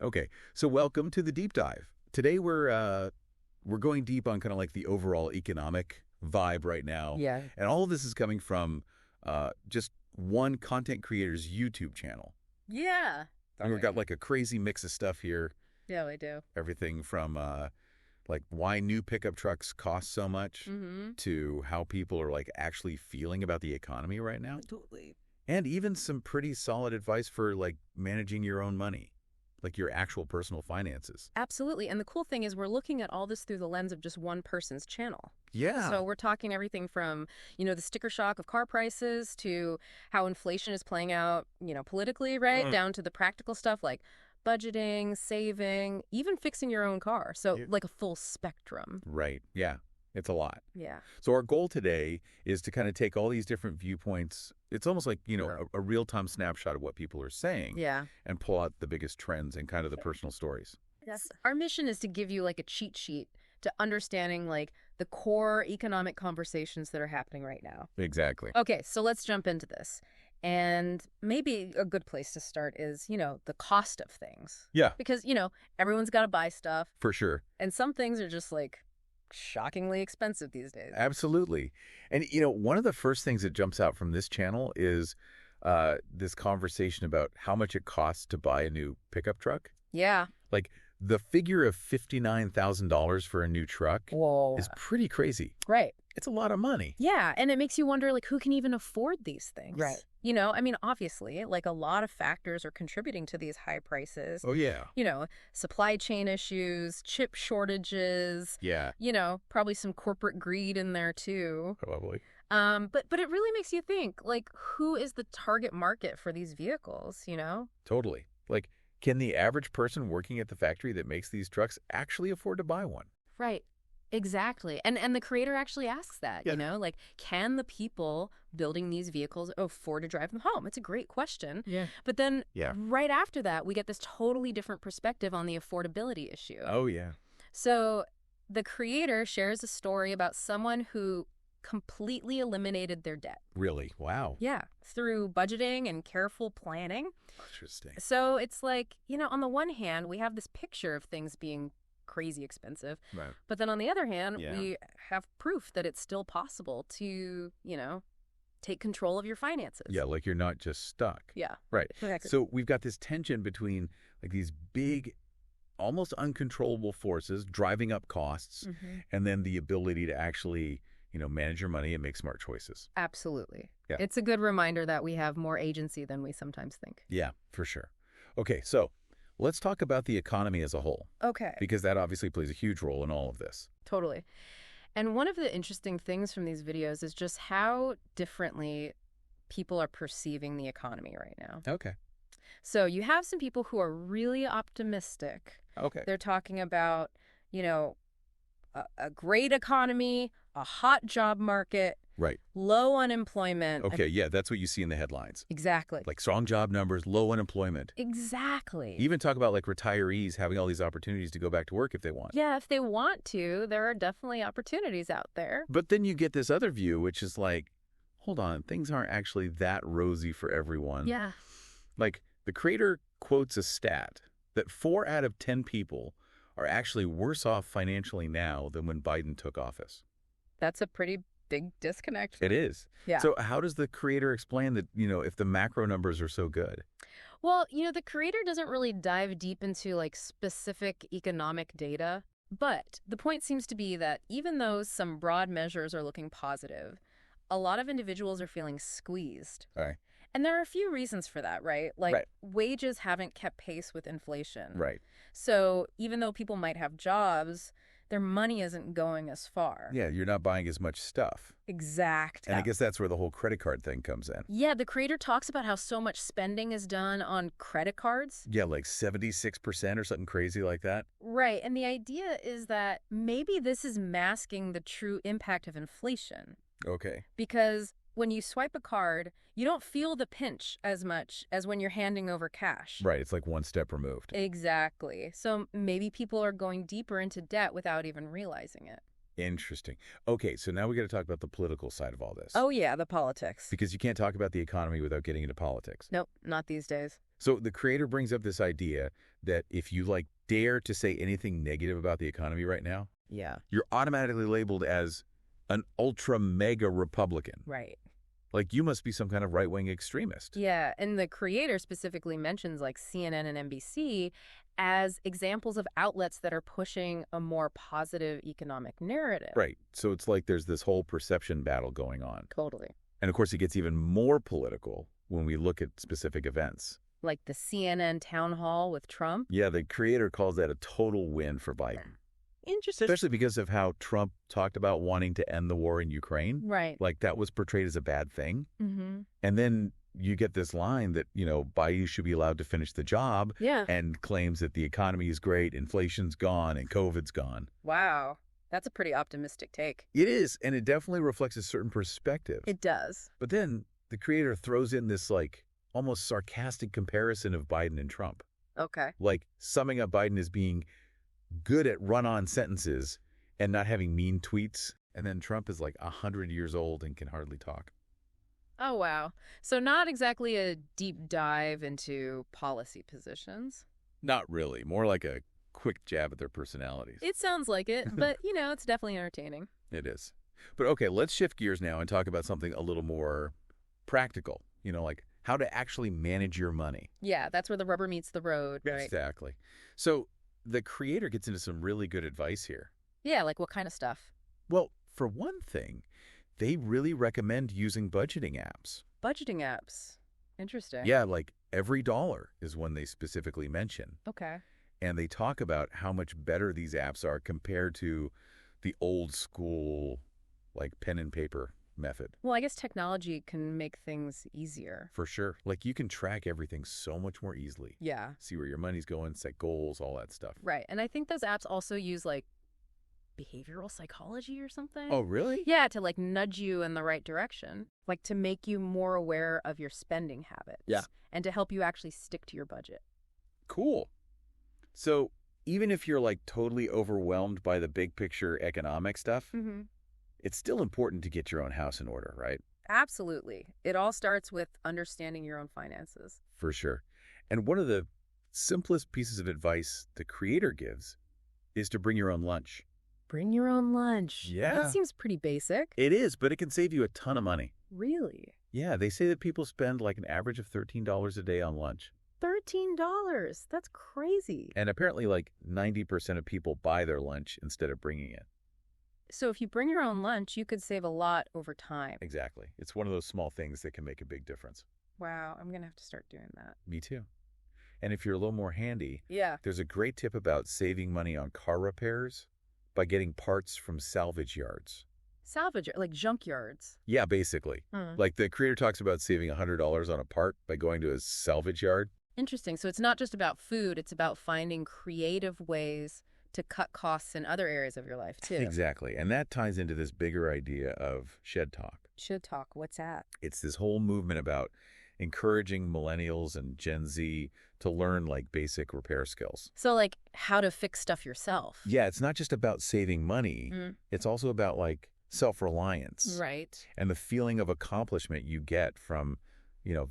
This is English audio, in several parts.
Okay, so welcome to the deep dive. Today we're going deep on kind of like the overall economic vibe right now, Yeah. and all of this is coming from just one content creator's YouTube channel. Yeah. And we've got like a crazy mix of stuff here. Yeah, we do. Everything from like why new pickup trucks cost so much to how people are like actually feeling about the economy right now, Totally. and even some pretty solid advice for like managing your own money, like your actual personal finances. Absolutely. And the cool thing is we're looking at all this through the lens of just one person's channel. Yeah. So we're talking everything from, the sticker shock of car prices to how inflation is playing out, politically, right? Down to the practical stuff like budgeting, saving, even fixing your own car. So like a full spectrum. Right. Yeah. It's a lot. Yeah. So our goal today is to kind of take all these different viewpoints. It's almost like, a real-time snapshot of what people are saying. Yeah. And pull out the biggest trends and kind of the personal stories. Yes. Our mission is to give you like a cheat sheet to understanding like the core economic conversations that are happening right now. Exactly. Okay, so let's jump into this. And maybe a good place to start is, the cost of things. Yeah. Because, everyone's got to buy stuff. For sure. And some things are just like shockingly expensive these days. Absolutely. And, one of the first things that jumps out from this channel is this conversation about how much it costs to buy a new pickup truck. Yeah. Like the figure of $59,000 for a new truck is pretty crazy. Right. It's a lot of money. Yeah. And it makes you wonder, like, who can even afford these things? Right. Obviously, like a lot of factors are contributing to these high prices. Oh, yeah. Supply chain issues, chip shortages. Yeah. Probably some corporate greed in there, too. Probably. But it really makes you think, like, who is the target market for these vehicles, Totally. Like, can the average person working at the factory that makes these trucks actually afford to buy one? Right. Exactly. And the creator actually asks that, like, can the people building these vehicles afford to drive them home? It's a great question. Yeah. But then right after that, we get this totally different perspective on the affordability issue. Oh, yeah. So the creator shares a story about someone who completely eliminated their debt. Really? Wow. Yeah. Through budgeting and careful planning. Interesting. So it's like, on the one hand, we have this picture of things being crazy expensive. Right. But then on the other hand, we have proof that it's still possible to, take control of your finances. Yeah, like you're not just stuck. Yeah. Right. Exactly. So we've got this tension between like these big, almost uncontrollable forces driving up costs and then the ability to actually, manage your money and make smart choices. Absolutely. Yeah. It's a good reminder that we have more agency than we sometimes think. Yeah, for sure. Okay, so let's talk about the economy as a whole. Okay. Because that obviously plays a huge role in all of this. Totally. And one of the interesting things from these videos is just how differently people are perceiving the economy right now. Okay. So you have some people who are really optimistic. Okay. They're talking about, a great economy, a hot job market, Right. low unemployment. Okay, yeah, that's what you see in the headlines. Exactly. Like strong job numbers, low unemployment. Exactly. Even talk about like retirees having all these opportunities to go back to work if they want. Yeah, if they want to, there are definitely opportunities out there. But then you get this other view, which is like, hold on, things aren't actually that rosy for everyone. Yeah. Like the creator quotes a stat that 4 out of 10 people are actually worse off financially now than when Biden took office. That's a pretty big disconnect. It is. Yeah. So how does the creator explain that, if the macro numbers are so good? Well, the creator doesn't really dive deep into like specific economic data, but the point seems to be that even though some broad measures are looking positive, a lot of individuals are feeling squeezed. All right. And there are a few reasons for that, right? Like Right. wages haven't kept pace with inflation. Right. So even though people might have jobs, their money isn't going as far. Yeah, you're not buying as much stuff. Exact. And I guess that's where the whole credit card thing comes in. Yeah, the creator talks about how so much spending is done on credit cards. Yeah, like 76% or something crazy like that. Right. And the idea is that maybe this is masking the true impact of inflation. Okay. Because when you swipe a card, you don't feel the pinch as much as when you're handing over cash. Right. It's like one step removed. Exactly. So maybe people are going deeper into debt without even realizing it. Interesting. Okay, so now we got to talk about the political side of all this. Oh, yeah, the politics. Because you can't talk about the economy without getting into politics. Nope, not these days. So the creator brings up this idea that if you dare to say anything negative about the economy right now, Yeah. you're automatically labeled as an ultra mega Republican. Right. Like you must be some kind of right-wing extremist. Yeah, and the creator specifically mentions like CNN and NBC as examples of outlets that are pushing a more positive economic narrative. Right. So it's like there's this whole perception battle going on. Totally. And of course, it gets even more political when we look at specific events. Like the CNN town hall with Trump. Yeah, the creator calls that a total win for Biden. Interesting. Especially because of how Trump talked about wanting to end the war in Ukraine. Right. Like that was portrayed as a bad thing. Mm-hmm. And then you get this line that, Biden should be allowed to finish the job. Yeah. And claims that the economy is great, inflation's gone, and COVID's gone. Wow. That's a pretty optimistic take. It is, and it definitely reflects a certain perspective. It does. But then the creator throws in this almost sarcastic comparison of Biden and Trump. Okay. Like summing up Biden as being good at run-on sentences and not having mean tweets. And then Trump is 100 years old and can hardly talk. Oh, wow. So not exactly a deep dive into policy positions. Not really. More like a quick jab at their personalities. It sounds like it, but, it's definitely entertaining. It is. But okay, let's shift gears now and talk about something a little more practical. Like how to actually manage your money. Yeah, that's where the rubber meets the road, right? Exactly. So the creator gets into some really good advice here. Yeah, like what kind of stuff? Well, for one thing, they really recommend using budgeting apps. Budgeting apps. Interesting. Yeah, like every dollar is one they specifically mention. Okay. And they talk about how much better these apps are compared to the old school, pen and paper method. Well, I guess technology can make things easier. For sure. You can track everything so much more easily. Yeah. See where your money's going, set goals, all that stuff. Right. And I think those apps also use behavioral psychology or something. Oh, really? Yeah, to nudge you in the right direction. To make you more aware of your spending habits. Yeah. And to help you actually stick to your budget. Cool. So even if you're totally overwhelmed by the big picture economic stuff, Mm-hmm. it's still important to get your own house in order, right? Absolutely. It all starts with understanding your own finances. For sure. And one of the simplest pieces of advice the creator gives is to bring your own lunch. Bring your own lunch. Yeah. That seems pretty basic. It is, but it can save you a ton of money. Really? Yeah, they say that people spend an average of $13 a day on lunch. $13? That's crazy. And apparently 90% of people buy their lunch instead of bringing it. So if you bring your own lunch, you could save a lot over time. Exactly. It's one of those small things that can make a big difference. Wow, I'm going to have to start doing that. Me too. And if you're a little more handy, Yeah. there's a great tip about saving money on car repairs by getting parts from salvage yards. Salvage, like junkyards. Yeah, basically. Hmm. The creator talks about saving $100 on a part by going to a salvage yard. Interesting. So it's not just about food, it's about finding creative ways to cut costs in other areas of your life, too. Exactly. And that ties into this bigger idea of shed talk. Should talk. What's that? It's this whole movement about encouraging millennials and Gen Z to learn basic repair skills. So how to fix stuff yourself. Yeah, it's not just about saving money. Mm. It's also about self-reliance. Right. And the feeling of accomplishment you get from,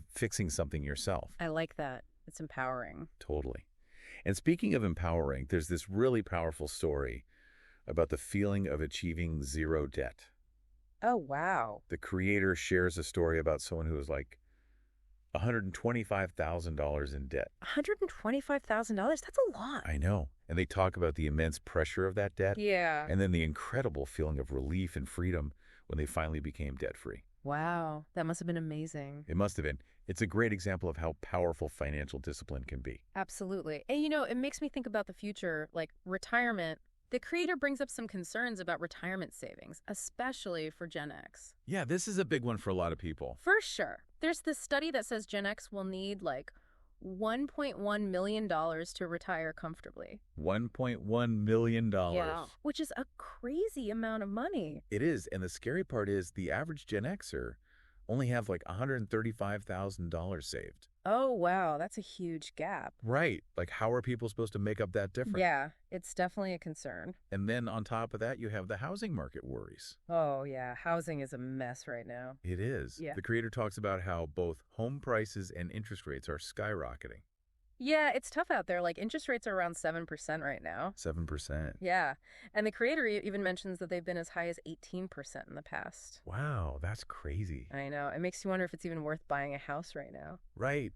fixing something yourself. I like that. It's empowering. Totally. And speaking of empowering, there's this really powerful story about the feeling of achieving zero debt. Oh, wow. The creator shares a story about someone who was $125,000 in debt. $125,000? That's a lot. I know. And they talk about the immense pressure of that debt. Yeah. And then the incredible feeling of relief and freedom when they finally became debt-free. Wow. That must have been amazing. It must have been. It's a great example of how powerful financial discipline can be. Absolutely. And it makes me think about the future, retirement. The creator brings up some concerns about retirement savings, especially for Gen X. Yeah, this is a big one for a lot of people. For sure. There's this study that says Gen X will need $1.1 million to retire comfortably. $1.1 million. Yeah. Which is a crazy amount of money. It is. And the scary part is the average Gen Xer only have $135,000 saved. Oh, wow, that's a huge gap. Right. Like, how are people supposed to make up that difference? Yeah, it's definitely a concern. And then on top of that, you have the housing market worries. Oh, yeah, housing is a mess right now. It is. Yeah. The creator talks about how both home prices and interest rates are skyrocketing. Yeah, it's tough out there. Like, interest rates are around 7% right now. 7%. Yeah, and the creator even mentions that they've been as high as 18% in the past. Wow, that's crazy. I know. It makes you wonder if it's even worth buying a house right now. Right.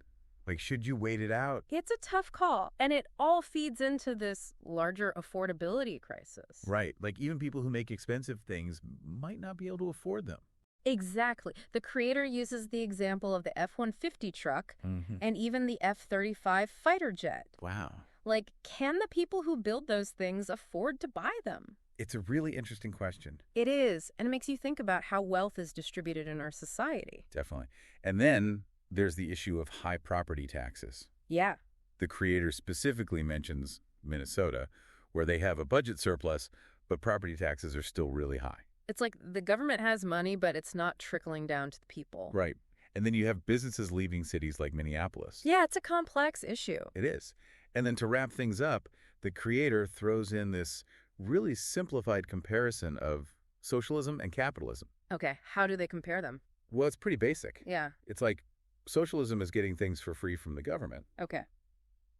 Like, should you wait it out? It's a tough call, and it all feeds into this larger affordability crisis. Right. Like, even people who make expensive things might not be able to afford them. Exactly. The creator uses the example of the F-150 truck Mm-hmm. and even the F-35 fighter jet. Wow. Like, can the people who build those things afford to buy them? It's a really interesting question. It is, and it makes you think about how wealth is distributed in our society. Definitely. And then there's the issue of high property taxes. Yeah. The creator specifically mentions Minnesota, where they have a budget surplus, but property taxes are still really high. It's like the government has money, but it's not trickling down to the people. Right. And then you have businesses leaving cities like Minneapolis. Yeah, it's a complex issue. It is. And then to wrap things up, the creator throws in this really simplified comparison of socialism and capitalism. Okay, how do they compare them? Well, it's pretty basic. Yeah, It's like socialism is getting things for free from the government, okay.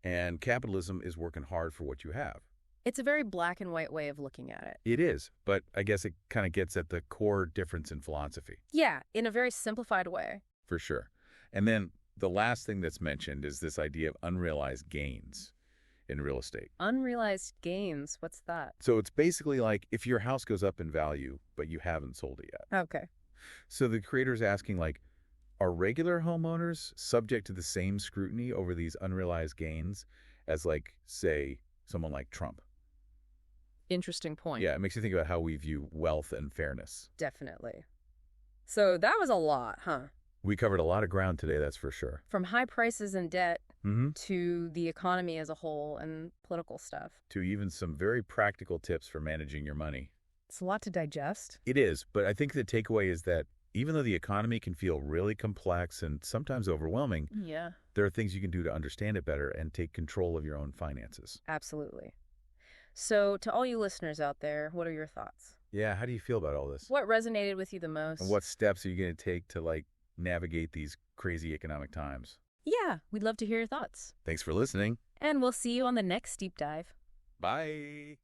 and capitalism is working hard for what you have. It's a very black and white way of looking at it. It is, but I guess it kind of gets at the core difference in philosophy, Yeah, in a very simplified way. for sure. And then the last thing that's mentioned is this idea of unrealized gains in real estate. Unrealized gains, what's that? So it's basically like if your house goes up in value, but you haven't sold it yet. Okay. So the creator's asking, like, are regular homeowners subject to the same scrutiny over these unrealized gains as, like, say, someone like Trump? Interesting point. Yeah, it makes you think about how we view wealth and fairness. Definitely. So that was a lot, huh? We covered a lot of ground today, that's for sure. From high prices and debt Mm-hmm. to the economy as a whole and political stuff. To even some very practical tips for managing your money. It's a lot to digest. It is, but I think the takeaway is that even though the economy can feel really complex and sometimes overwhelming, Yeah, there are things you can do to understand it better and take control of your own finances. absolutely. So to all you listeners out there, what are your thoughts? Yeah, how do you feel about all this? What resonated with you the most? And what steps are you going to take to, like, navigate these crazy economic times? Yeah, we'd love to hear your thoughts. Thanks for listening. And we'll see you on the next deep dive. Bye.